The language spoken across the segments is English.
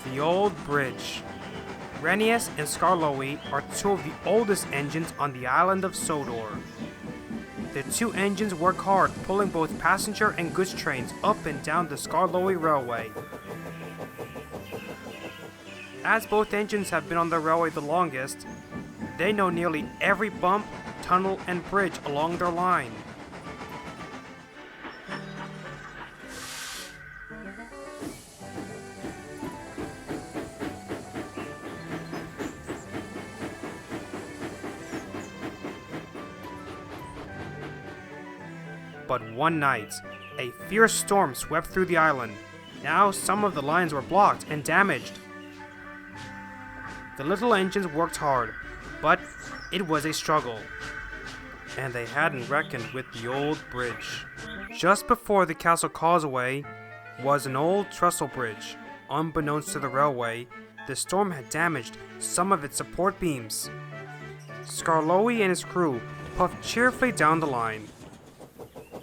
The old bridge. Renius and Skarloey are two of the oldest engines on the island of Sodor. The two engines work hard, pulling both passenger and goods trains up and down the Skarloey Railway. As both engines have been on the railway the longest, they know nearly every bump, tunnel, and bridge along their line. But one night, a fierce storm swept through the island. Now some of the lines were blocked and damaged. The little engines worked hard, but it was a struggle. And they hadn't reckoned with the old bridge. Just before the castle causeway was an old trestle bridge. Unbeknownst to the railway, the storm had damaged some of its support beams. Skarloey and his crew puffed cheerfully down the line.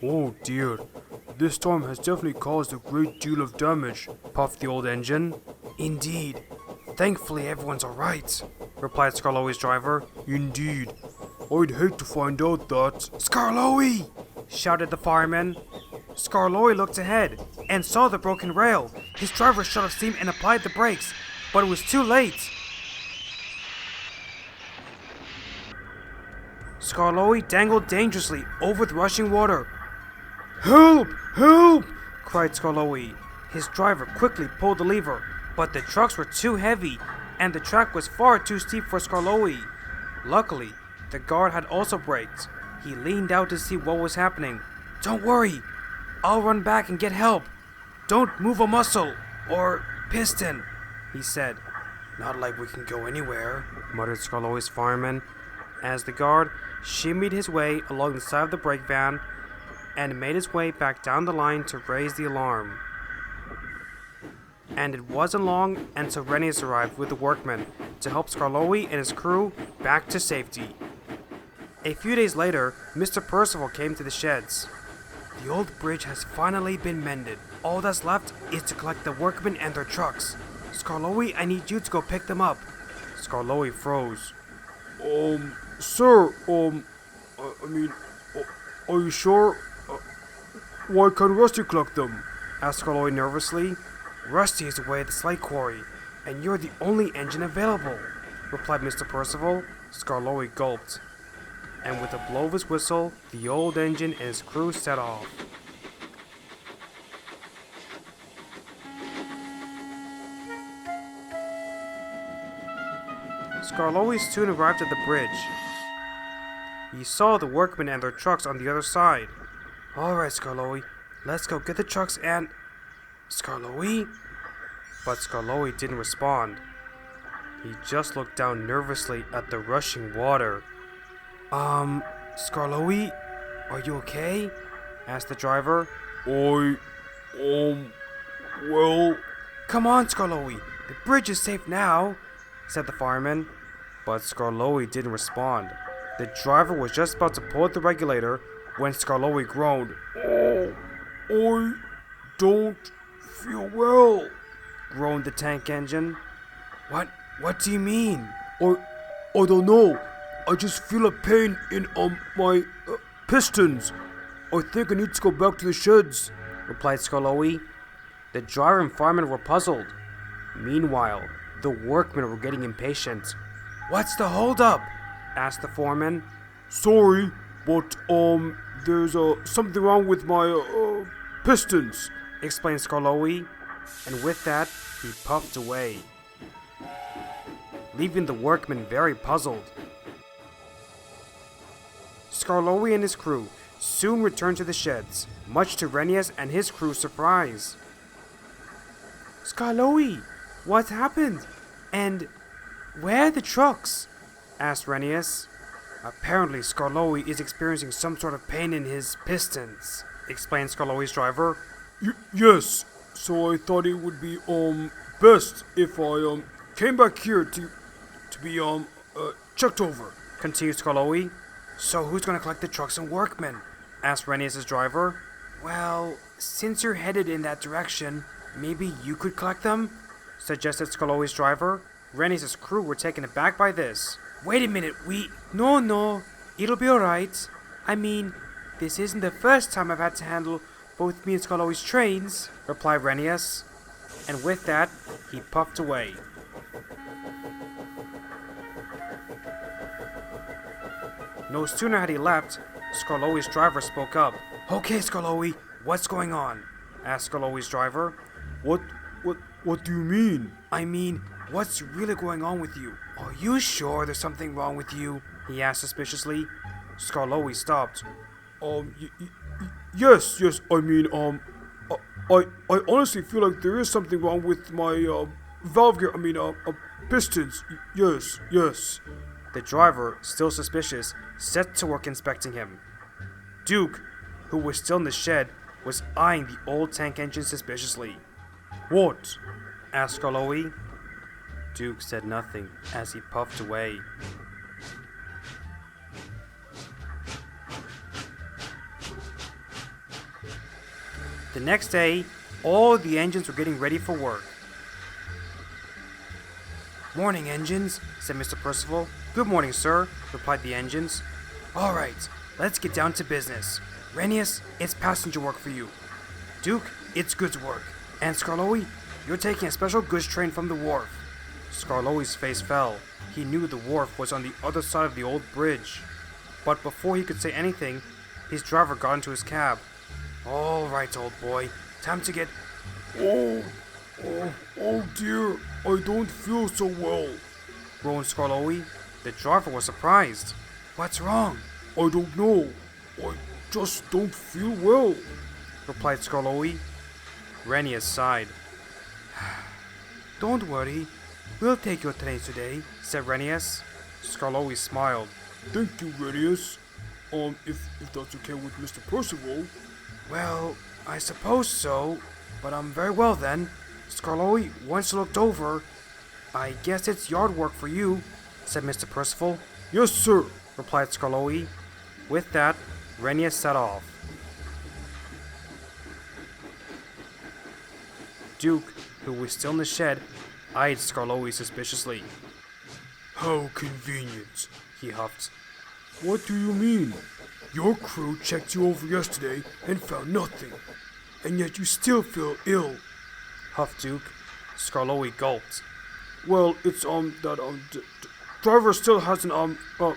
"Oh dear, this storm has definitely caused a great deal of damage," puffed the old engine. "Indeed. Thankfully everyone's alright," replied Skarloey's driver. "Indeed. I'd hate to find out that—" "Skarloey!" shouted the fireman. Skarloey looked ahead and saw the broken rail. His driver shut off steam and applied the brakes, but it was too late. Skarloey dangled dangerously over the rushing water. "Help! Help!" cried Skarloey. His driver quickly pulled the lever, but the trucks were too heavy, and the track was far too steep for Skarloey. Luckily, the guard had also braked. He leaned out to see what was happening. "Don't worry, I'll run back and get help. Don't move a muscle, or piston," he said. "Not like we can go anywhere," muttered Skarloey's fireman, as the guard shimmied his way along the side of the brake van and made his way back down the line to raise the alarm. And it wasn't long until Renius arrived with the workmen to help Skarloey and his crew back to safety. A few days later, Mr. Percival came to the sheds. "The old bridge has finally been mended. All that's left is to collect the workmen and their trucks. Skarloey, I need you to go pick them up." Skarloey froze. Sir, are you sure? Why can't Rusty collect them?" asked Skarloey nervously. "Rusty is away at the slate quarry, and you're the only engine available," replied Mr. Percival. Skarloey gulped, and with a blow of his whistle, the old engine and his crew set off. Skarloey soon arrived at the bridge. He saw the workmen and their trucks on the other side. "Alright, Skarloey, let's go get the trucks and—" "Skarloey?" But Skarloey didn't respond. He just looked down nervously at the rushing water. Skarloey, are you okay?" asked the driver. Well... "Come on, Skarloey, the bridge is safe now," said the fireman. But Skarloey didn't respond. The driver was just about to pull at the regulator when Skarloey groaned. I don't feel well," groaned the tank engine. What do you mean?" I don't know. I just feel a pain in my pistons. I think I need to go back to the sheds," replied Skarloey. The driver and fireman were puzzled. Meanwhile, the workmen were getting impatient. "What's the holdup?" asked the foreman. "Sorry, but there's something wrong with my pistons, explained Skarloey, and with that, he puffed away, leaving the workmen very puzzled. Skarloey and his crew soon returned to the sheds, much to Renius and his crew's surprise. Skarloey, what happened? And where are the trucks? Asked Renius. Apparently, Skarloey is experiencing some sort of pain in his pistons, explained Skarloey's driver. Yes, so I thought it would be, best if I, came back here to be, checked over, continued Skarloey. So who's gonna collect the trucks and workmen? Asked Renius' driver. Well, since you're headed in that direction, maybe you could collect them? Suggested Skarloey's driver. Renius' crew were taken aback by this. Wait a minute, No, it'll be alright. I mean, this isn't the first time I've had to handle both me and Skarloey's trains, replied Renius. And with that, he puffed away. No sooner had he left, Skarloey's driver spoke up. Okay, Skarloey, what's going on? Asked Skarloey's driver. What do you mean? I mean, what's really going on with you? Are you sure there's something wrong with you? He asked suspiciously. Skarloey stopped. Yes, I mean, I honestly feel like there is something wrong with my, valve gear, pistons. Yes. The driver, still suspicious, set to work inspecting him. Duke, who was still in the shed, was eyeing the old tank engine suspiciously. What? Asked Skarloey. Duke said nothing as he puffed away. The next day, all the engines were getting ready for work. Morning, engines, said Mr. Percival. Good morning, sir, replied the engines. All right, let's get down to business. Renius, it's passenger work for you. Duke, it's goods work. And Skarloey, you're taking a special goods train from the wharf. Skarloey's face fell. He knew the wharf was on the other side of the old bridge. But before he could say anything, his driver got into his cab. All right, old boy, time to get... Oh dear, I don't feel so well, groaned Skarloey. The driver was surprised. What's wrong? I don't know. I just don't feel well, replied Skarloey. Renius sighed. Don't worry, we'll take your train today, said Renius. Skarloey smiled. Thank you, Renius. If that's okay with Mr. Percival. Well, I suppose so, but I'm very well then. Skarloey, once looked over, I guess it's yard work for you, said Mr. Percival. Yes, sir, replied Skarloey. With that, Renius set off. Duke, who was still in the shed, eyed Skarloey suspiciously. How convenient, he huffed. What do you mean? Your crew checked you over yesterday and found nothing, and yet you still feel ill, huffed Duke. Skarloey gulped. Well, it's, driver still hasn't, found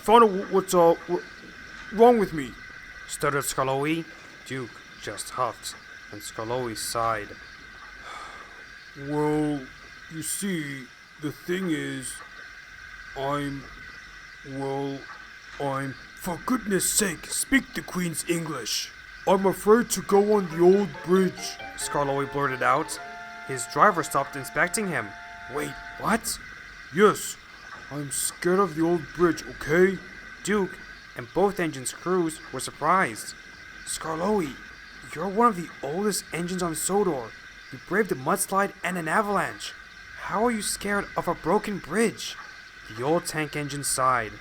out what's, wrong with me, stuttered Skarloey. Duke just huffed, and Skarloey sighed. Well, you see, the thing is, for goodness sake, speak the Queen's English. I'm afraid to go on the old bridge, Skarloey blurted out. His driver stopped inspecting him. Wait, what? Yes, I'm scared of the old bridge, okay? Duke and both engines' crews were surprised. Skarloey, you're one of the oldest engines on Sodor. You braved a mudslide and an avalanche. How are you scared of a broken bridge? The old tank engine sighed.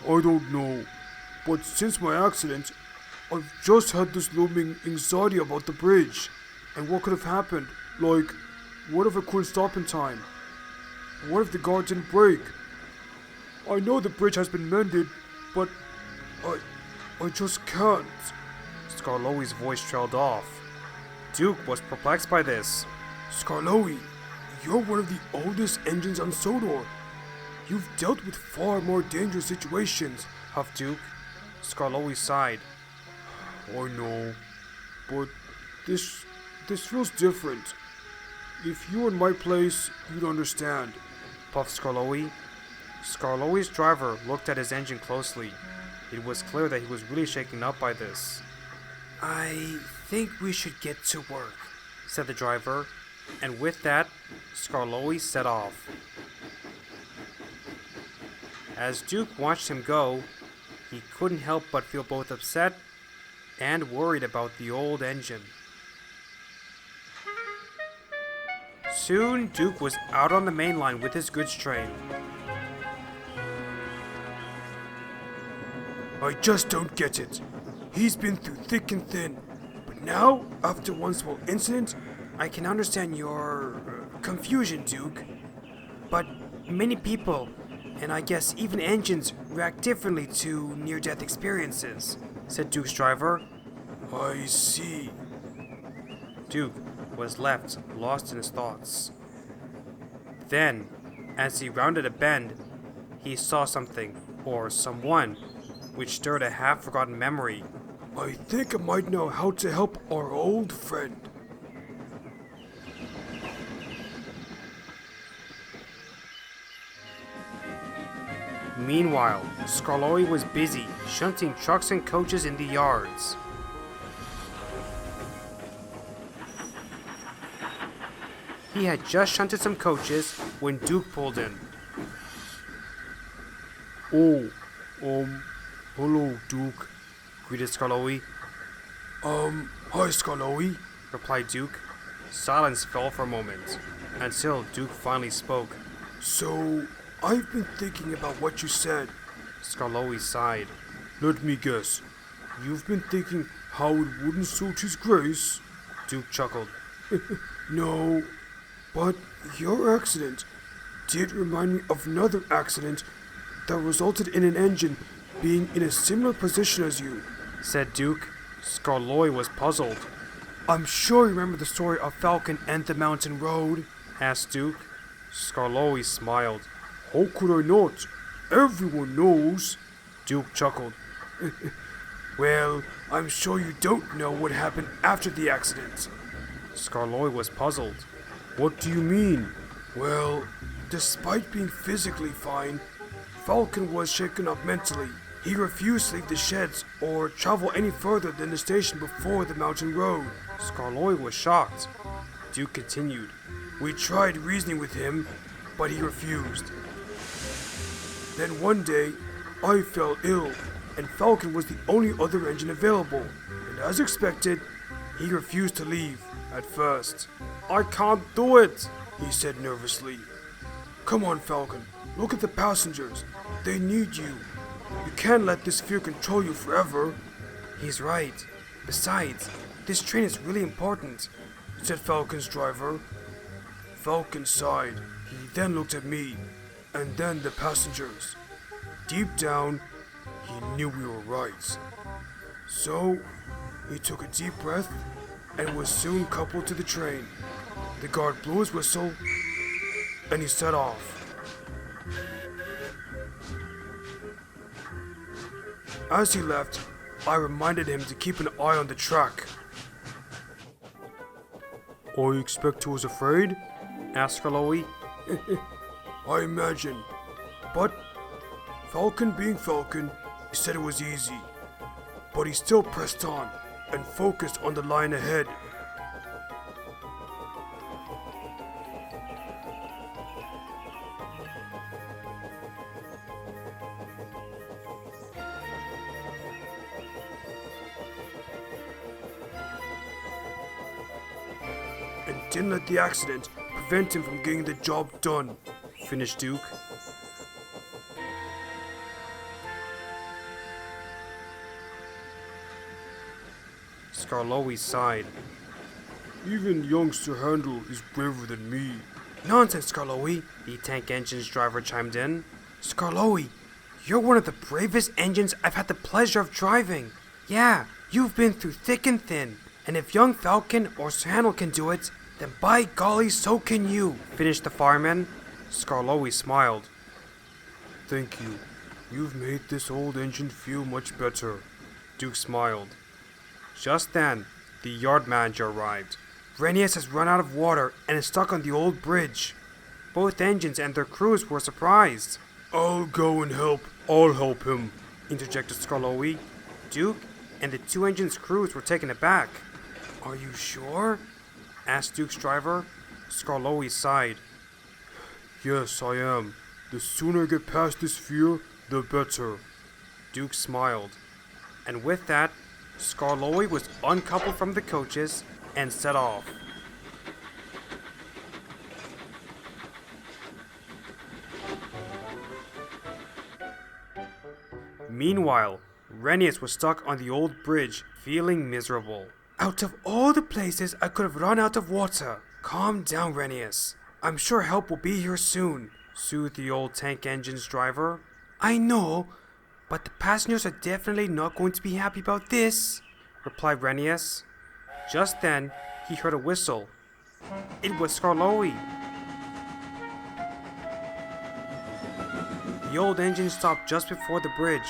I don't know, but since my accident, I've just had this looming anxiety about the bridge. And what could have happened? Like, what if I couldn't stop in time? What if the guard didn't break? I know the bridge has been mended, but I just can't. Skarloey's voice trailed off. Duke was perplexed by this. Skarloey, you're one of the oldest engines on Sodor. You've dealt with far more dangerous situations, huffed Duke. Skarloey sighed. I know. but this feels different. If you were in my place, you'd understand. puffed Skarloey. Skarloey's driver looked at his engine closely. It was clear that he was really shaken up by this. I think we should get to work, said the driver, and with that, Skarloey set off. As Duke watched him go, he couldn't help but feel both upset and worried about the old engine. Soon, Duke was out on the main line with his goods train. I just don't get it. He's been through thick and thin, but now, after one small incident, I can understand your confusion, Duke. But many people, and I guess even engines, react differently to near-death experiences, said Duke's driver. I see. Duke was left lost in his thoughts. Then, as he rounded a bend, he saw something, or someone, which stirred a half-forgotten memory. I think I might know how to help our old friend. Meanwhile, Skarloey was busy shunting trucks and coaches in the yards. He had just shunted some coaches when Duke pulled in. Oh, hello, Duke. Greeted Skarloey. Hi, Skarloey. Replied Duke. Silence fell for a moment, until Duke finally spoke. So, I've been thinking about what you said. Skarloey sighed. Let me guess. You've been thinking how it wouldn't suit his grace? Duke chuckled. No, but your accident did remind me of another accident that resulted in an engine being in a similar position as you, said Duke. Skarloey was puzzled. I'm sure you remember the story of Falcon and the mountain road, asked Duke. Skarloey smiled. How could I not? Everyone knows. Duke chuckled. Well, I'm sure you don't know what happened after the accident. Skarloey was puzzled. What do you mean? Well, despite being physically fine, Falcon was shaken up mentally. He refused to leave the sheds or travel any further than the station before the mountain road. Skarloey was shocked. Duke continued. We tried reasoning with him, but he refused. Then one day, I fell ill, and Falcon was the only other engine available. And as expected, he refused to leave at first. I can't do it, he said nervously. Come on, Falcon. Look at the passengers. They need you. You can't let this fear control you forever. He's right. Besides, this train is really important, said Falcon's driver. Falcon sighed. He then looked at me, and then the passengers. Deep down, he knew we were right. So, he took a deep breath and was soon coupled to the train. The guard blew his whistle, and he set off. As he left, I reminded him to keep an eye on the track. I expect he was afraid? Asked Skarloey. I imagine. But Falcon being Falcon, he said it was easy. But he still pressed on and focused on the line ahead. And didn't let the accident prevent him from getting the job done, finished Duke. Skarloey sighed. Even youngster Handel is braver than me. Nonsense, Skarloey, the tank engine's driver chimed in. Skarloey, you're one of the bravest engines I've had the pleasure of driving. Yeah, you've been through thick and thin, and if young Falcon or Sir Handel can do it, then by golly, so can you, finished the fireman. Skarloey smiled. Thank you. You've made this old engine feel much better. Duke smiled. Just then, The yard manager arrived. Renius has run out of water and is stuck on the old bridge. Both engines and their crews were surprised. I'll go and help. I'll help him. Interjected Skarloey. Duke and the two engines' crews were taken aback. Are you sure? Asked Duke's driver. Skarloey sighed. Yes, I am. The sooner I get past this fear, the better. Duke smiled. And with that, Skarloey was uncoupled from the coaches and set off. Meanwhile, Renius was stuck on the old bridge, feeling miserable. Out of all the places I could have run out of water. Calm down, Renius. I'm sure help will be here soon, soothed the old tank engine's driver. I know, but the passengers are definitely not going to be happy about this, replied Renius. Just then, he heard a whistle. It was Skarloey. The old engine stopped just before the bridge.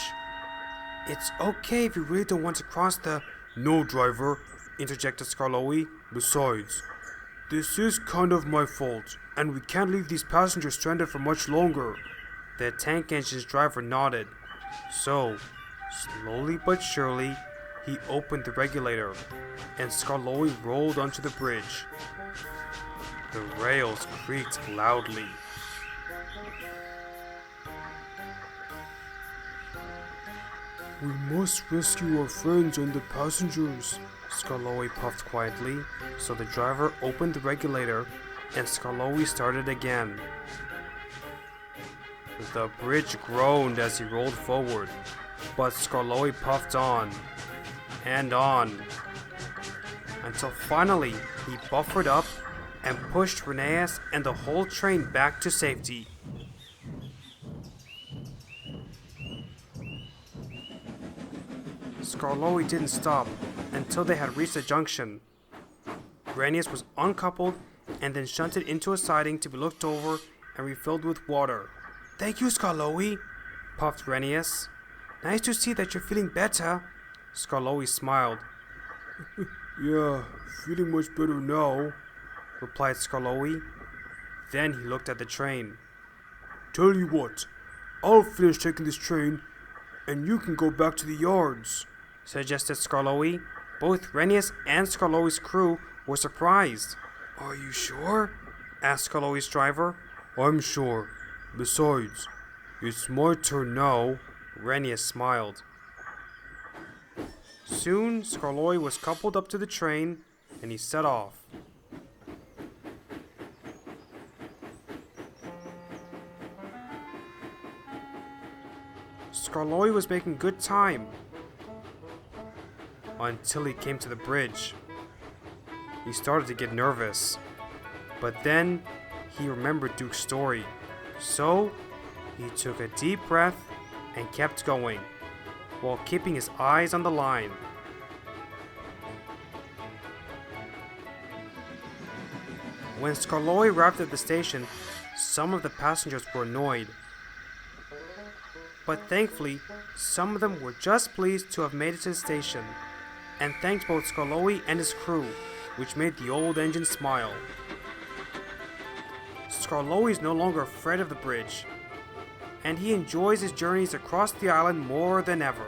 It's okay if you really don't want to cross the... No, driver. Interjected Skarloey. Besides, this is kind of my fault, and we can't leave these passengers stranded for much longer. The tank engine's driver nodded. So, slowly but surely, he opened the regulator, and Skarloey rolled onto the bridge. The rails creaked loudly. We must rescue our friends and the passengers. Skarloey puffed quietly, so the driver opened the regulator, and Skarloey started again. The bridge groaned as he rolled forward, but Skarloey puffed on, and on, until finally he buffered up and pushed Renius and the whole train back to safety. Skarloey didn't stop until they had reached a junction. Renius was uncoupled and then shunted into a siding to be looked over and refilled with water. Thank you, Skarloey, puffed Renius. Nice to see that you're feeling better. Skarloey smiled. Yeah, feeling much better now, replied Skarloey. Then he looked at the train. Tell you what, I'll finish taking this train, and you can go back to the yards, suggested Skarloey. Both Renius and Skarloey's crew were surprised. Are you sure? Asked Skarloey's driver. I'm sure. Besides, it's my turn now. Renius smiled. Soon, Skarloey was coupled up to the train, and he set off. Skarloey was making good time until he came to the bridge. He started to get nervous, but then he remembered Duke's story. So, he took a deep breath and kept going, while keeping his eyes on the line. When Skarloey arrived at the station, some of the passengers were annoyed. But thankfully, some of them were just pleased to have made it to the station, and thanked both Skarloey and his crew, which made the old engine smile. Skarloey is no longer afraid of the bridge, and he enjoys his journeys across the island more than ever.